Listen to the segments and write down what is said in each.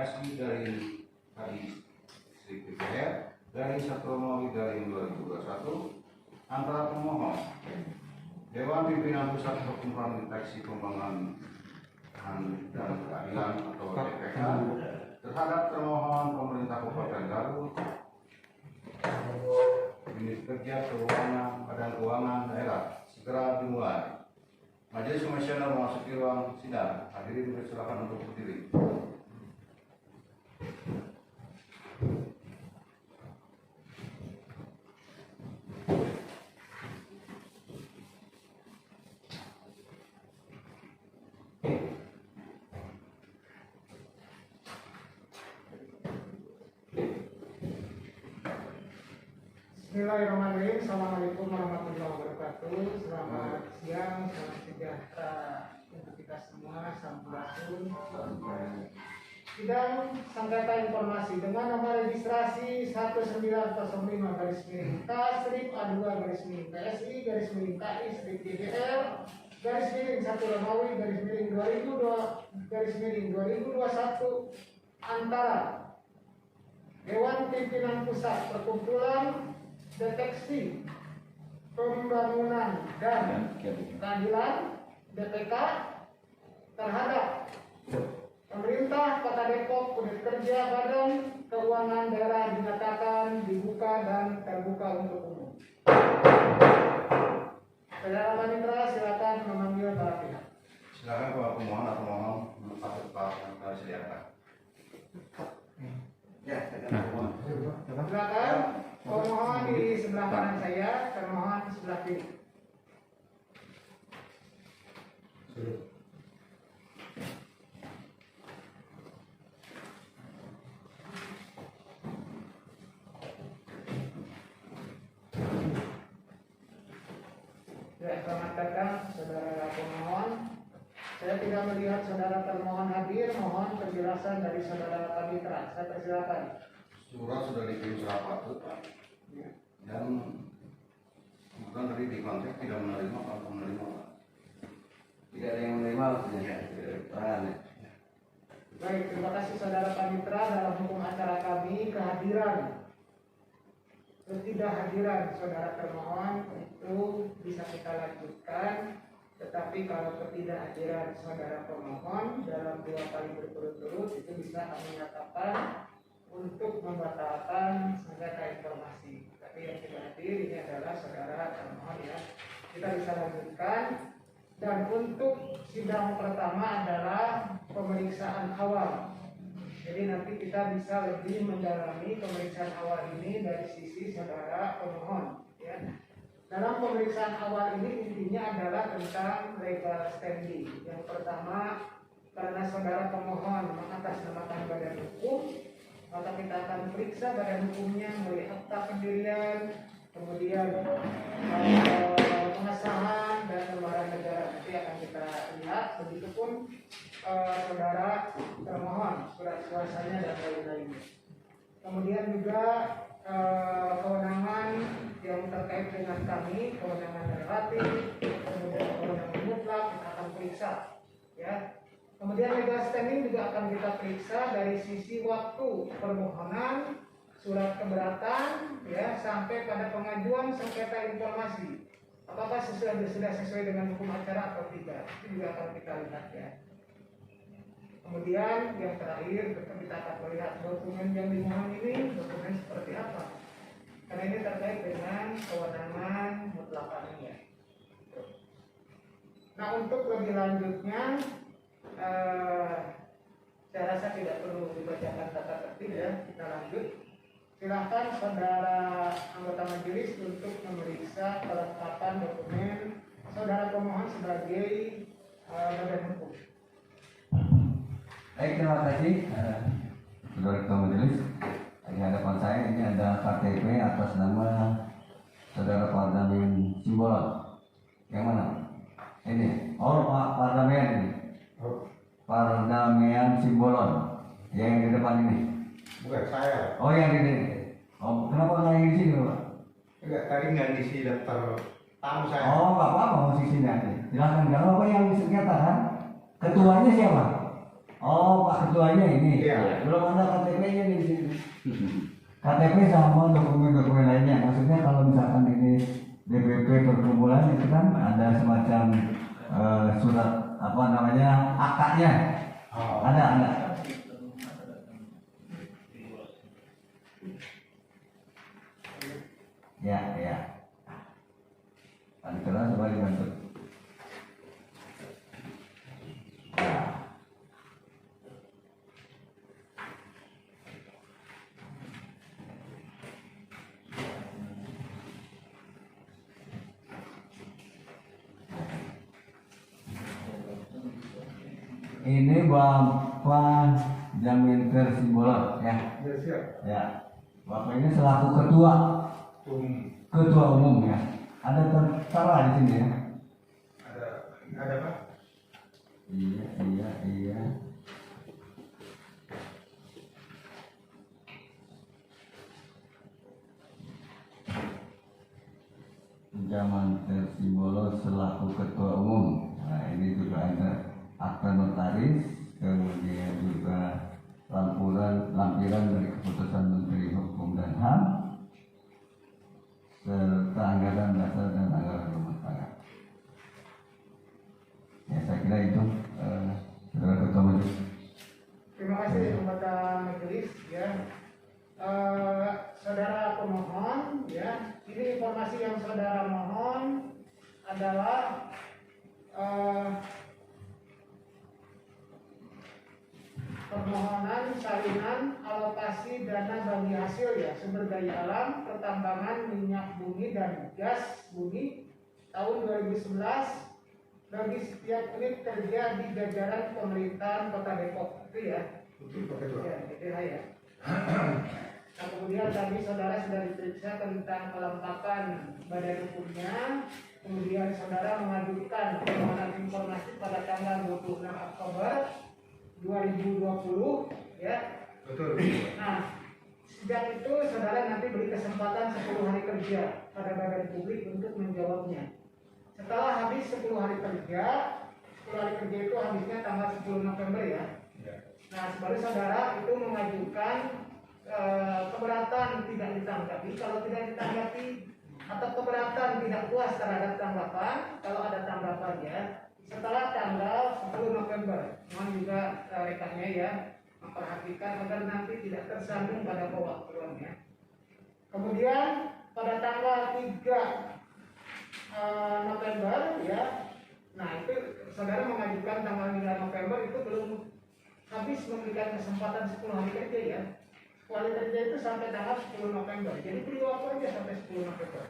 PSI garing KI DPR garing 1 Romawi garing 2021 antara pemohon Dewan Pimpinan Pusat Perkumpulan Deteksi Pembangunan dan Keadilan atau DPK terhadap termohon pemerintah Kabupaten Garut, Unit Kerja Keuangan Badan Keuangan Daerah segera dimulai. Majelis Komisioner memasuki ruang sidang. Hadirin dipersilakan untuk berdiri. Bismillahirrahmanirrahim. Assalamualaikum warahmatullahi wabarakatuh. Selamat siang, selamat sejahtera untuk kita semua. Sampurasun. Sidang sengketa informasi dengan nomor registrasi 19-PSI-DPSI-1 antara Dewan Pimpinan Pusat Perkumpulan Deteksi Pembangunan dan Keadilan DPK terhadap pemerintah Kota Depok, Unit Kerja Badan Keuangan Daerah dinyatakan dibuka dan terbuka untuk umum. Saudara Panitra, silakan memanggil para pihak. Silakan Bapak pemohon atau pemohon menetapkan yang telah disediakan. Ya, silakan pemohon di sebelah kanan saya, termohon sebelah kiri. Ya, selamat datang saudara pemohon. Saya tidak melihat saudara termohon hadir. Mohon penjelasan dari saudara Panitra. Saya persilakan. Surat sudah dikirim secara patut, Pak. Dan bukan tadi di konteks tidak menerima atau menerima, Pak. Tidak ada yang menerima maksudnya. Baik, terima kasih saudara Panitra. Dalam hukum acara kami, kehadiran ketidakhadiran saudara termohon itu bisa kita lanjutkan. Tetapi kalau ketidakhadiran saudara pemohon dalam 2 kali berturut-turut itu bisa kami nyatakan untuk membatalkan sengketa informasi. Tapi yang tidak hadir ini adalah saudara termohon ya. Kita bisa lanjutkan. Dan untuk sidang pertama adalah pemeriksaan awal. Jadi nanti kita bisa lebih mendalami pemeriksaan awal ini dari sisi saudara pemohon ya. Dalam pemeriksaan awal ini intinya adalah tentang legal standing. Yang pertama, karena saudara pemohon mengatasnamakan badan hukum, maka kita akan periksa badan hukumnya mulai akta pendirian, kemudian pengesahan dan lembaran negara. Nanti akan kita lihat. Begitupun saudara termohon, surat kuasanya dan lain-lainnya. Kemudian juga kewenangan yang terkait dengan kami, kewenangan relatif, kemudian kewenangan mutlak kita akan periksa, ya. Kemudian legal standing juga akan kita periksa dari sisi waktu permohonan, surat keberatan, ya, sampai pada pengajuan sengketa informasi. Apakah sudah sesuai dengan hukum acara atau tidak? Itu juga akan kita lihat, ya. Kemudian yang terakhir kita akan melihat dokumen yang dimohon ini dokumen seperti apa. Karena ini terkait dengan kewenangan mutlakannya. Nah, untuk lebih lanjutnya, saya rasa tidak perlu dibacakan tata tertib ya. Kita lanjut. Silakan saudara anggota majelis untuk memeriksa kelengkapan dokumen saudara pemohon sebagai badan hukum. Baik, terima kasih saudara ketua majelis. Di hadapan saya ini ada KTP atas nama saudara Pardamen Simbolon. Yang mana? Ini. Oh, Pak Pardamen ini. Pardamen Simbolon. Yang di depan ini. Bukan saya. Oh, yang di sini. Oh, kenapa nggak yang di sini, Pak? Enggak, tadi nggak diisi daftar tamu saya. Oh, nggak apa-apa, mau di sini aja. Silahkan. Kalau apa yang sengketa kan? Ketuanya siapa? Oh, Pak Ketuanya ini. Iya. Belum ada KTP-nya di sini. KTP sama dokumen-dokumen lainnya. Maksudnya kalau misalkan ini DPP perkumpulan itu kan ada semacam surat apa namanya akadnya. Oh. Ada. Ya. Ada kelas coba dibantu. Ya. Ini Bapak Jamil Simbolon ya. Ya, siap. Ya. Bapak ini selaku ketua umum ya. Ada tertera di sini ya. Ada Pak? Iya. Jaman Simbolo selaku ketua umum. Nah ini juga ada akta notaris, kemudian juga lampiran dari keputusan Menteri Hukum dan HAM, serta anggaran dasar dan anggaran rumah tangga. Ya saya kira itu saudara ketua majelis. Terima kasih kepada majelis ya. Saudara pemohon ya, ini informasi yang saudara mohon adalah permohonan salinan alokasi dana bagi hasil ya sumber daya alam pertambangan minyak bumi dan gas bumi tahun 2011 bagi setiap unit kerja di jajaran pemerintahan Kota Depok itu ya. Betul Pak Ketua. Ya, DPH ya. Nah, kemudian tadi saudara sudah diperiksa tentang kelengkapan badan hukumnya. Kemudian saudara mengajukan permohonan informasi pada tanggal 26 Oktober 2020 ya. Betul. Nah, sejak itu saudara nanti beri kesempatan 10 hari kerja pada badan publik untuk menjawabnya. Setelah habis 10 hari kerja itu habisnya tanggal 10 November ya. Nah, baru saudara itu mengajukan keberatan tidak ditanggapi. Kalau tidak ditanggapi atau keberatan tidak puas terhadap tanggapan, kalau ada tanggapannya setelah tanggal 10 November. Mohon juga rekannya ya memperhatikan agar nanti tidak tersandung pada pewaktuannya. Kemudian pada tanggal 3 November ya. Nah, itu saudara mengajukan tanggal 9 November itu belum habis memberikan kesempatan 10 hari kerja ya. 10 hari kerja itu sampai tanggal 10 November. Jadi beri waktu aja sampai 10 November.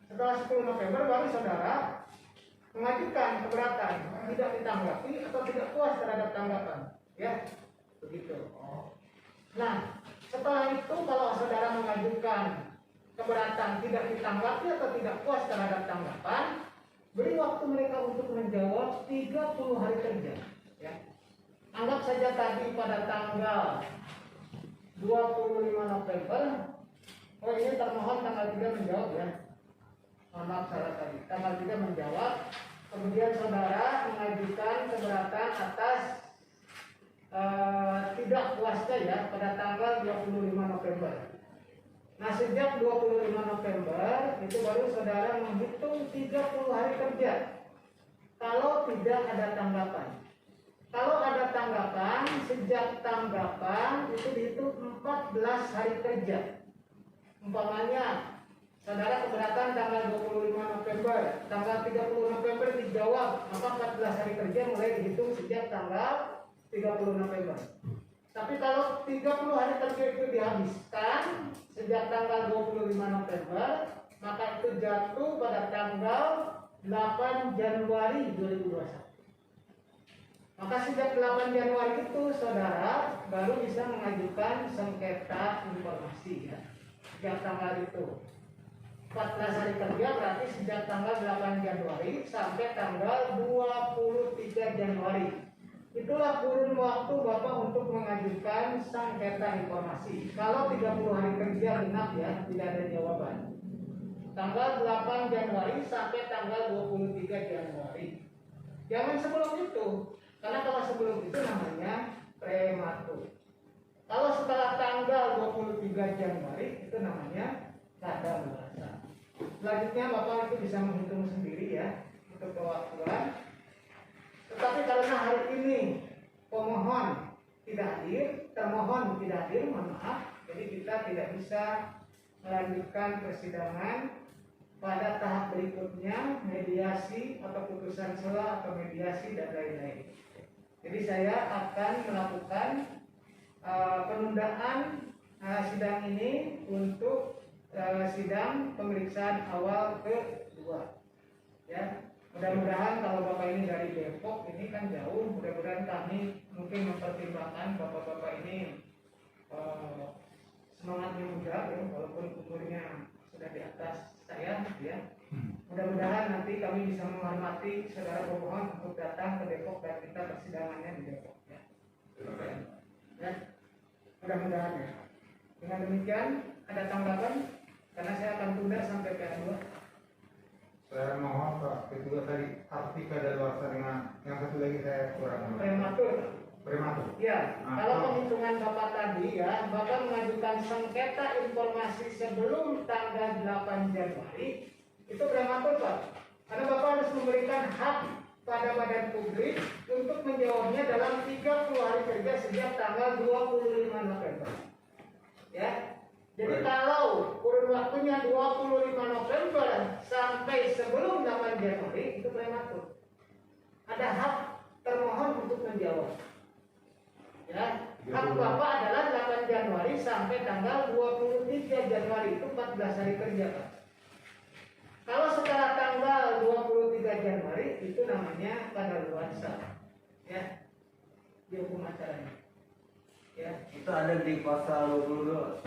Setelah 10 November baru saudara mengajukan keberatan tidak ditanggapi atau tidak puas terhadap tanggapan ya. Begitu. Nah, setelah itu kalau saudara mengajukan keberatan tidak ditanggapi atau tidak puas terhadap tanggapan, beri waktu mereka untuk menjawab 30 hari kerja ya. Anggap saja tadi pada tanggal 25 November, oh ini termohon tanggal 3 menjawab ya. Maaf salah tadi, tanggal 3 menjawab. Kemudian saudara mengajukan keberatan atas tidak puasnya ya pada tanggal 25 November. Nah, sejak 25 November itu baru saudara menghitung 30 hari kerja. Kalau tidak ada tanggapan. Kalau ada tanggapan, sejak tanggapan itu dihitung 14 hari kerja. Umpamanya saudara keberatan tanggal 25 November, tanggal 30 November dijawab, maka 14 hari kerja mulai dihitung sejak tanggal 30 November. Tapi kalau 30 hari kerja itu dihabiskan sejak tanggal 25 November, maka itu jatuh pada tanggal 8 Januari 2021. Maka sejak 8 Januari itu saudara baru bisa mengajukan sengketa informasi ya. Sejak tanggal itu 14 hari kerja berarti sejak tanggal 8 Januari sampai tanggal 23 Januari. Itulah kurun waktu Bapak untuk mengajukan sengketa informasi. Kalau 30 hari kerja genap ya, tidak ada jawaban. Tanggal 8 Januari sampai tanggal 23 Januari. Jangan sebelum itu. Karena kalau sebelum itu namanya prematur. Kalau setelah tanggal 23 Januari itu namanya kadaluarsa. Selanjutnya Bapak itu bisa menghitung sendiri ya untuk kewaktuan. Tetapi karena hari ini pemohon tidak hadir, termohon tidak hadir, mohon maaf, jadi kita tidak bisa melanjutkan persidangan pada tahap berikutnya, mediasi atau putusan sela atau mediasi dan lain-lain. Jadi saya akan melakukan penundaan sidang ini untuk sidang pemeriksaan awal kedua. Ya, mudah-mudahan kalau Bapak ini dari Depok ini kan jauh, mudah-mudahan kami mungkin mempertimbangkan Bapak-bapak ini semangatnya muda, ya, walaupun umurnya sudah di atas saya, ya. Mudah-mudahan nanti kami bisa menghormati saudara pemohon untuk datang ke Depok dan kita persidangannya di Depok. Ya. Ya. Mudah-mudahan ya. Dengan demikian ada tanggapan karena saya akan tunda sampai PA2. Saya mohon Pak Ketua tadi arti kadaluarsa dengan yang satu lagi saya kurang. Prematur. Prematur. Ya, kalau penghitungan Bapak tadi ya, Bapak mengajukan sengketa informasi sebelum tanggal 8 Januari itu prematur Pak. Karena Bapak harus memberikan hak pada badan publik untuk menjawabnya dalam 30 hari kerja sejak tanggal 25 November. Ya. Jadi kalau kurun waktunya 25 November sampai sebelum 8 Januari itu prematur. Ada hak termohon untuk menjawab. Ya, hak Bapak adalah 8 Januari sampai tanggal 23 Januari itu 14 hari kerja Pak. Kalau setelah tanggal 23 Januari itu namanya kadaluarsa. Ya. Di hukum acaranya. Ya. Itu ada di pasal 22.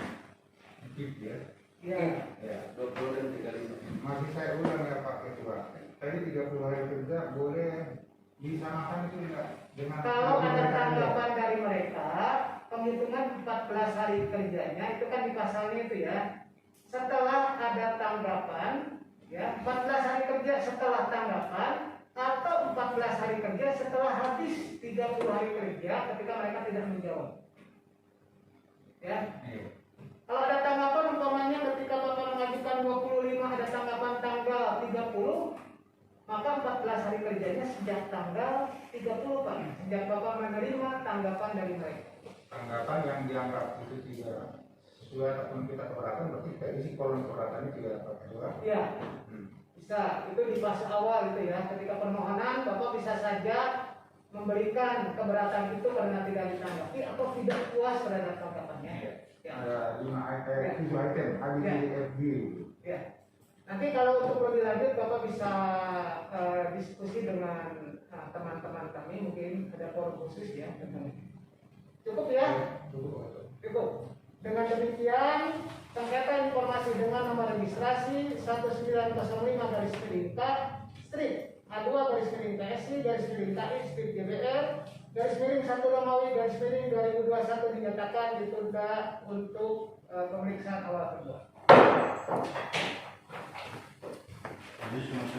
Ya. Ya. Ya, 20 dan 35. Masih saya ulang ya Pak Ketua. Tadi 30 hari kerja boleh disamakan itu enggak dengan Kalau ada tanggapan dari mereka, penghitungan 14 hari kerjanya itu kan di pasalnya itu ya. Setelah ada tanggapan, ya 14 hari kerja setelah tanggapan atau 14 hari kerja setelah habis 30 hari kerja ketika mereka tidak menjawab. Ya. Kalau ada tanggapan umpamanya ketika Bapak mengajukan 25 ada tanggapan tanggal 30, maka 14 hari kerjanya sejak tanggal 30 Pak. Sejak Bapak menerima tanggapan dari mereka. tanggapan yang dianggap itu tidak sesuai ataupun kita keberatan, berarti kita isi kolom keberatannya tidak dapat Ketua. Ya. Bisa, itu di fase awal itu ya. Ketika permohonan Bapak bisa saja memberikan keberatan itu karena tidak ditanggapi atau tidak puas terhadap tanggapannya. Ya. Ada 7 item, ABCDFG. Ya. Nanti kalau untuk lebih lanjut Bapak bisa diskusi dengan teman-teman kami, mungkin ada forum khusus ya. Cukup ya? Cukup. Dengan demikian, sengketa informasi dengan nomor registrasi 1905 strip A2 KSI JBR _1 Romawi _2021 dinyatakan ditunda untuk pemeriksaan awal kedua. Jadi semasa